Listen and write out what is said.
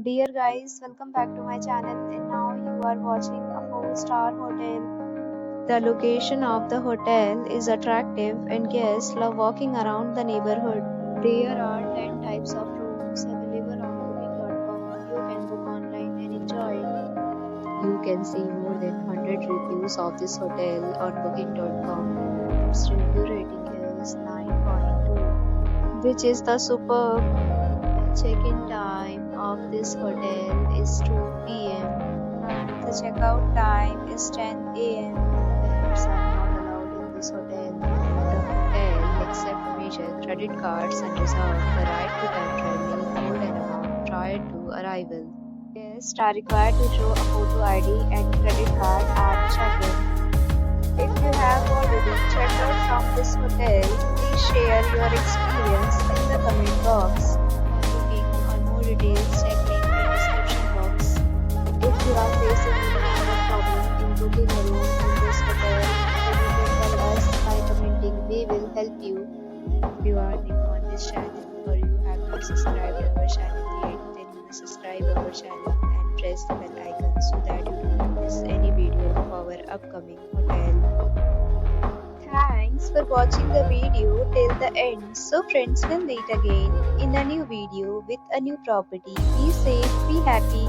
Dear guys, welcome back to my channel and now you are watching a 4-star hotel. The location of the hotel is attractive and guests love walking around the neighborhood. There are 10 types of rooms available on booking.com. You can book online and enjoy. You can see more than 100 reviews of this hotel on booking.com. Its review rating is 9.2, which is the superb. Check-in time of this hotel is 2 p.m. and the checkout time is 10 a.m. Pets are not allowed in this hotel. The hotel accepts major credit cards and reserves the right to temporarily hold an amount prior to arrival. Guests are required to show a photo ID and credit card at check-in. If you have already checked out from this hotel, please share your experience in the comment box. Details check in the description box. If you are facing any kind of problem in booking a room in this hotel, then you can tell us by commenting. We will help you. If you are new on this channel or you have not subscribed our channel yet, then you must subscribe our channel and press the bell icon so that you don't miss any video of our upcoming hotel. Thanks for watching the video till the end. So friends, will meet again in a new video with a new property. Be safe, be happy.